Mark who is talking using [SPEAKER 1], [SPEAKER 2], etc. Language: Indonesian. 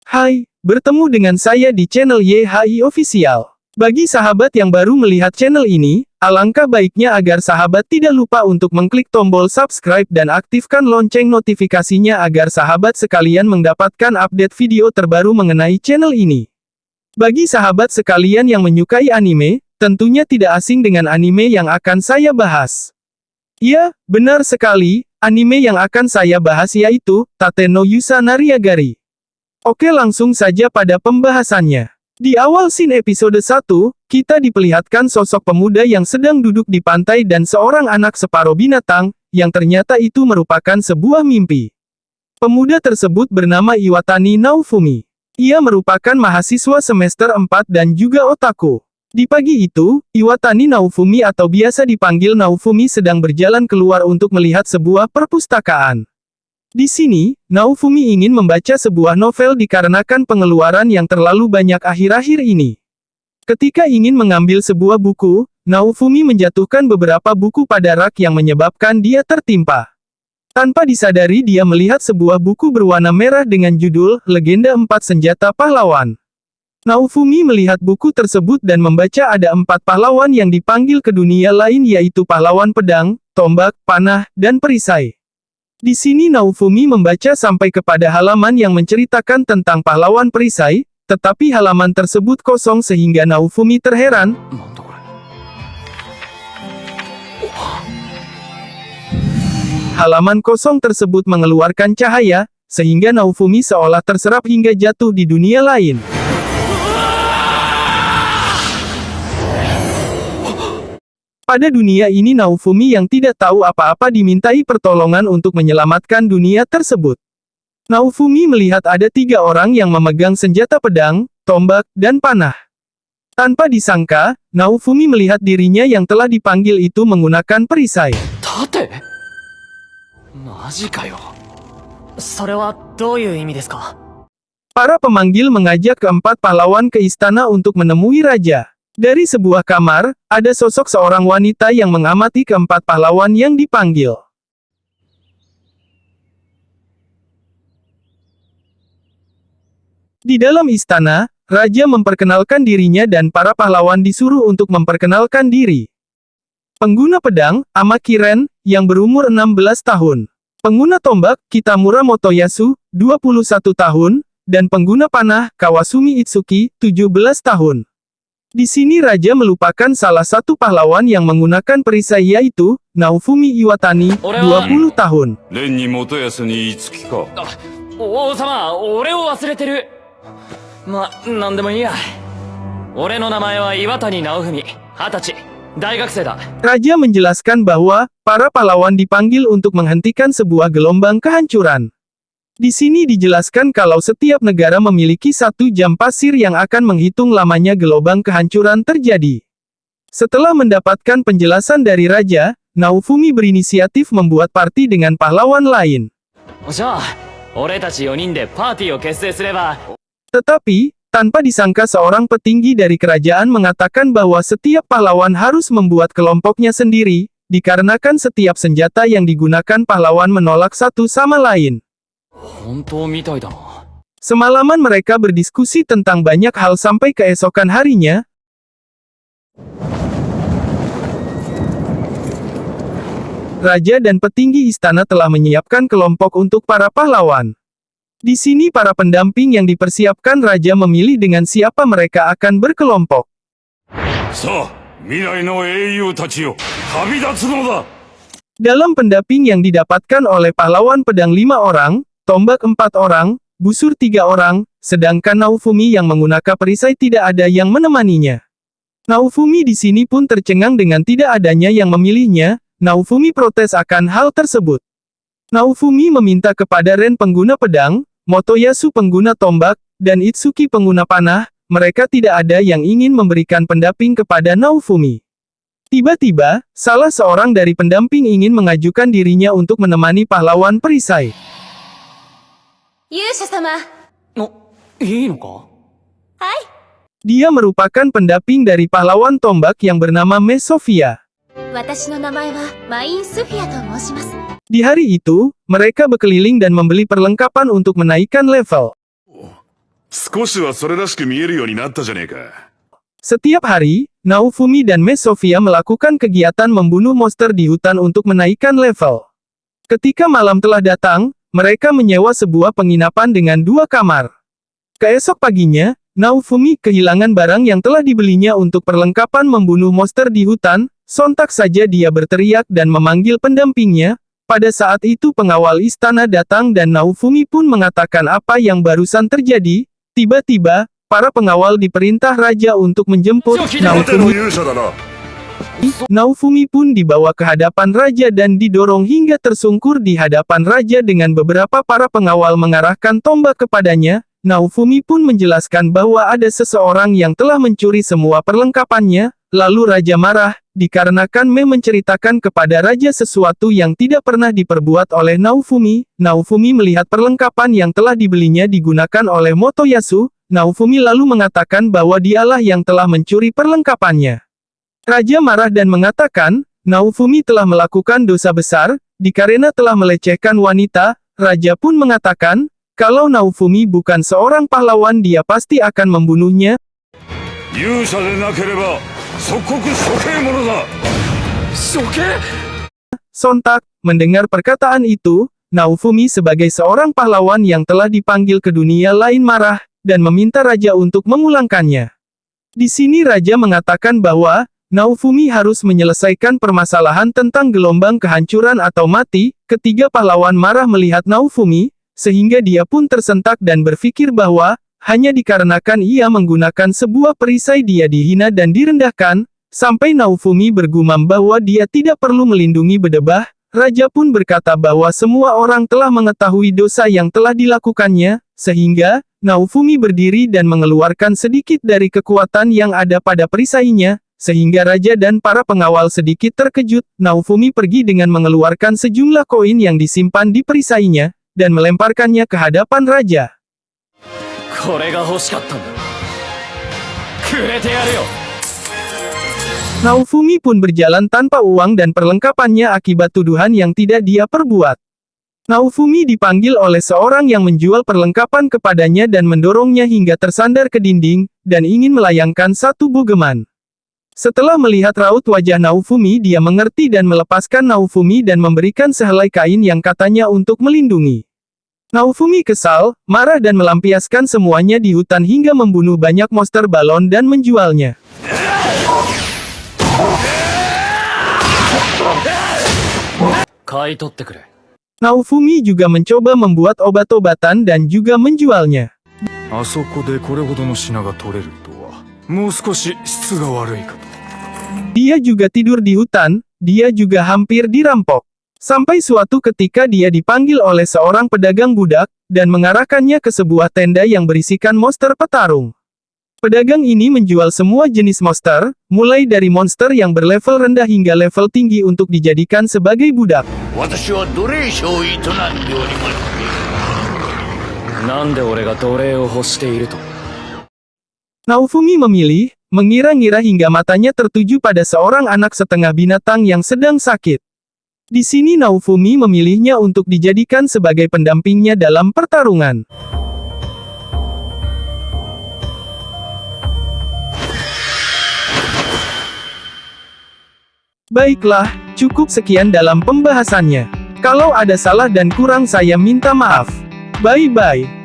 [SPEAKER 1] Hai, bertemu dengan saya di channel YHI Official. Bagi sahabat yang baru melihat channel ini, alangkah baiknya agar sahabat tidak lupa untuk mengklik tombol subscribe dan aktifkan lonceng notifikasinya agar sahabat sekalian mendapatkan update video terbaru mengenai channel ini. Bagi sahabat sekalian yang menyukai anime, tentunya tidak asing dengan anime yang akan saya bahas. Ya, benar sekali, anime yang akan saya bahas yaitu Tate no Yusa Nariagari. Oke, langsung saja pada pembahasannya. Di awal scene episode 1, kita diperlihatkan sosok pemuda yang sedang duduk di pantai dan seorang anak separuh binatang, yang ternyata itu merupakan sebuah mimpi. Pemuda tersebut bernama Iwatani Naofumi. Ia merupakan mahasiswa semester 4 dan juga otaku. Di pagi itu, Iwatani Naofumi atau biasa dipanggil Naofumi sedang berjalan keluar untuk melihat sebuah perpustakaan. Di sini, Naofumi ingin membaca sebuah novel dikarenakan pengeluaran yang terlalu banyak akhir-akhir ini. Ketika ingin mengambil sebuah buku, Naofumi menjatuhkan beberapa buku pada rak yang menyebabkan dia tertimpa. Tanpa disadari dia melihat sebuah buku berwarna merah dengan judul Legenda 4 Senjata Pahlawan. Naofumi melihat buku tersebut dan membaca ada 4 pahlawan yang dipanggil ke dunia lain yaitu pahlawan pedang, tombak, panah, dan perisai. Di sini Naofumi membaca sampai kepada halaman yang menceritakan tentang pahlawan perisai, tetapi halaman tersebut kosong sehingga Naofumi terheran. Halaman kosong tersebut mengeluarkan cahaya, sehingga Naofumi seolah terserap hingga jatuh di dunia lain. Pada dunia ini Naofumi yang tidak tahu apa-apa dimintai pertolongan untuk menyelamatkan dunia tersebut. Naofumi melihat ada 3 orang yang memegang senjata pedang, tombak, dan panah. Tanpa disangka, Naofumi melihat dirinya yang telah dipanggil itu menggunakan perisai.
[SPEAKER 2] Tate? Maji kayo? Sore wa douyou imi desu ka?
[SPEAKER 1] Para pemanggil mengajak keempat pahlawan ke istana untuk menemui raja. Dari sebuah kamar, ada sosok seorang wanita yang mengamati keempat pahlawan yang dipanggil. Di dalam istana, raja memperkenalkan dirinya dan para pahlawan disuruh untuk memperkenalkan diri. Pengguna pedang, Amakiren, yang berumur 16 tahun. Pengguna tombak, Kitamura Motoyasu, 21 tahun, dan pengguna panah, Kawasumi Itsuki, 17 tahun. Di sini raja melupakan salah satu pahlawan yang menggunakan perisai yaitu Naofumi Iwatani, 20 tahun. Raja menjelaskan bahwa para pahlawan dipanggil untuk menghentikan sebuah gelombang kehancuran. Di sini dijelaskan kalau setiap negara memiliki 1 jam pasir yang akan menghitung lamanya gelombang kehancuran terjadi. Setelah mendapatkan penjelasan dari raja, Naofumi berinisiatif membuat party dengan pahlawan lain. Tetapi, tanpa disangka seorang petinggi dari kerajaan mengatakan bahwa setiap pahlawan harus membuat kelompoknya sendiri, dikarenakan setiap senjata yang digunakan pahlawan menolak satu sama lain. Semalaman mereka berdiskusi tentang banyak hal sampai keesokan harinya. Raja dan petinggi istana telah menyiapkan kelompok untuk para pahlawan. Di sini para pendamping yang dipersiapkan raja memilih dengan siapa mereka akan berkelompok. Dalam pendamping yang didapatkan oleh pahlawan pedang 5 orang, tombak 4 orang, busur 3 orang, sedangkan Naofumi yang menggunakan perisai tidak ada yang menemaninya. Naofumi di sini pun tercengang dengan tidak adanya yang memilihnya. Naofumi protes akan hal tersebut. Naofumi meminta kepada Ren pengguna pedang, Motoyasu pengguna tombak, dan Itsuki pengguna panah, mereka tidak ada yang ingin memberikan pendamping kepada Naofumi. Tiba-tiba, salah seorang dari pendamping ingin mengajukan dirinya untuk menemani pahlawan perisai.
[SPEAKER 3] Hai.
[SPEAKER 1] Dia merupakan pendamping dari pahlawan tombak yang bernama Mei Sophia. Di hari itu, mereka berkeliling dan membeli perlengkapan untuk menaikkan level.
[SPEAKER 3] 少しはそれらしく見えるようになったじゃねえか。
[SPEAKER 1] Setiap hari, Naofumi dan Miss Sophia melakukan kegiatan membunuh monster di hutan untuk menaikkan level. Ketika malam telah datang, mereka menyewa sebuah penginapan dengan 2 kamar. Keesok paginya, Naofumi kehilangan barang yang telah dibelinya untuk perlengkapan membunuh monster di hutan. Sontak saja dia berteriak dan memanggil pendampingnya. Pada saat itu pengawal istana datang dan Naofumi pun mengatakan apa yang barusan terjadi. Tiba-tiba, para pengawal diperintah raja untuk menjemput
[SPEAKER 3] 盾の
[SPEAKER 1] Naofumi.
[SPEAKER 3] 勇者だな。
[SPEAKER 1] Naofumi pun dibawa ke hadapan raja dan didorong hingga tersungkur di hadapan raja dengan beberapa para pengawal mengarahkan tombak kepadanya. Naofumi pun menjelaskan bahwa ada seseorang yang telah mencuri semua perlengkapannya. Lalu raja marah, dikarenakan Me menceritakan kepada raja sesuatu yang tidak pernah diperbuat oleh Naofumi. Naofumi melihat perlengkapan yang telah dibelinya digunakan oleh Motoyasu. Naofumi lalu mengatakan bahwa dialah yang telah mencuri perlengkapannya. Raja marah dan mengatakan, Naofumi telah melakukan dosa besar, dikarenakan telah melecehkan wanita. Raja pun mengatakan, kalau Naofumi bukan seorang pahlawan dia pasti akan membunuhnya.
[SPEAKER 3] 勇者でなければ即刻処刑者だ。
[SPEAKER 2] 処刑
[SPEAKER 1] Sontak, mendengar perkataan itu, Naofumi sebagai seorang pahlawan yang telah dipanggil ke dunia lain marah, dan meminta raja untuk memulangkannya. Di sini raja mengatakan bahwa, Naofumi harus menyelesaikan permasalahan tentang gelombang kehancuran atau mati. Ketiga pahlawan marah melihat Naofumi, sehingga dia pun tersentak dan berpikir bahwa, hanya dikarenakan ia menggunakan sebuah perisai dia dihina dan direndahkan, sampai Naofumi bergumam bahwa dia tidak perlu melindungi bedebah. Raja pun berkata bahwa semua orang telah mengetahui dosa yang telah dilakukannya, sehingga, Naofumi berdiri dan mengeluarkan sedikit dari kekuatan yang ada pada perisainya, sehingga raja dan para pengawal sedikit terkejut. Naofumi pergi dengan mengeluarkan sejumlah koin yang disimpan di perisainya, dan melemparkannya ke hadapan raja.
[SPEAKER 2] これが欲しかったんだ。くれてやるよ。
[SPEAKER 1] Naofumi pun berjalan tanpa uang dan perlengkapannya akibat tuduhan yang tidak dia perbuat. Naofumi dipanggil oleh seorang yang menjual perlengkapan kepadanya dan mendorongnya hingga tersandar ke dinding, dan ingin melayangkan satu bogeman. Setelah melihat raut wajah Naofumi dia mengerti dan melepaskan Naofumi dan memberikan sehelai kain yang katanya untuk melindungi. Naofumi kesal, marah dan melampiaskan semuanya di hutan hingga membunuh banyak monster balon dan menjualnya. Naofumi juga mencoba membuat obat-obatan dan juga menjualnya.
[SPEAKER 3] あそこでこれほどの品が取れるとは。もう少し質が悪いかと。
[SPEAKER 1] Dia juga tidur di hutan, dia juga hampir dirampok. Sampai suatu ketika dia dipanggil oleh seorang pedagang budak, dan mengarahkannya ke sebuah tenda yang berisikan monster petarung. Pedagang ini menjual semua jenis monster, mulai dari monster yang berlevel rendah hingga level tinggi untuk dijadikan sebagai budak.
[SPEAKER 4] 私は奴隷商を営んでおります。
[SPEAKER 2] なんで俺が奴隷を欲していると。
[SPEAKER 1] Naofumi memilih, mengira-ngira hingga matanya tertuju pada seorang anak setengah binatang yang sedang sakit. Di sini Naofumi memilihnya untuk dijadikan sebagai pendampingnya dalam pertarungan. Baiklah, cukup sekian dalam pembahasannya. Kalau ada salah dan kurang saya minta maaf. Bye-bye.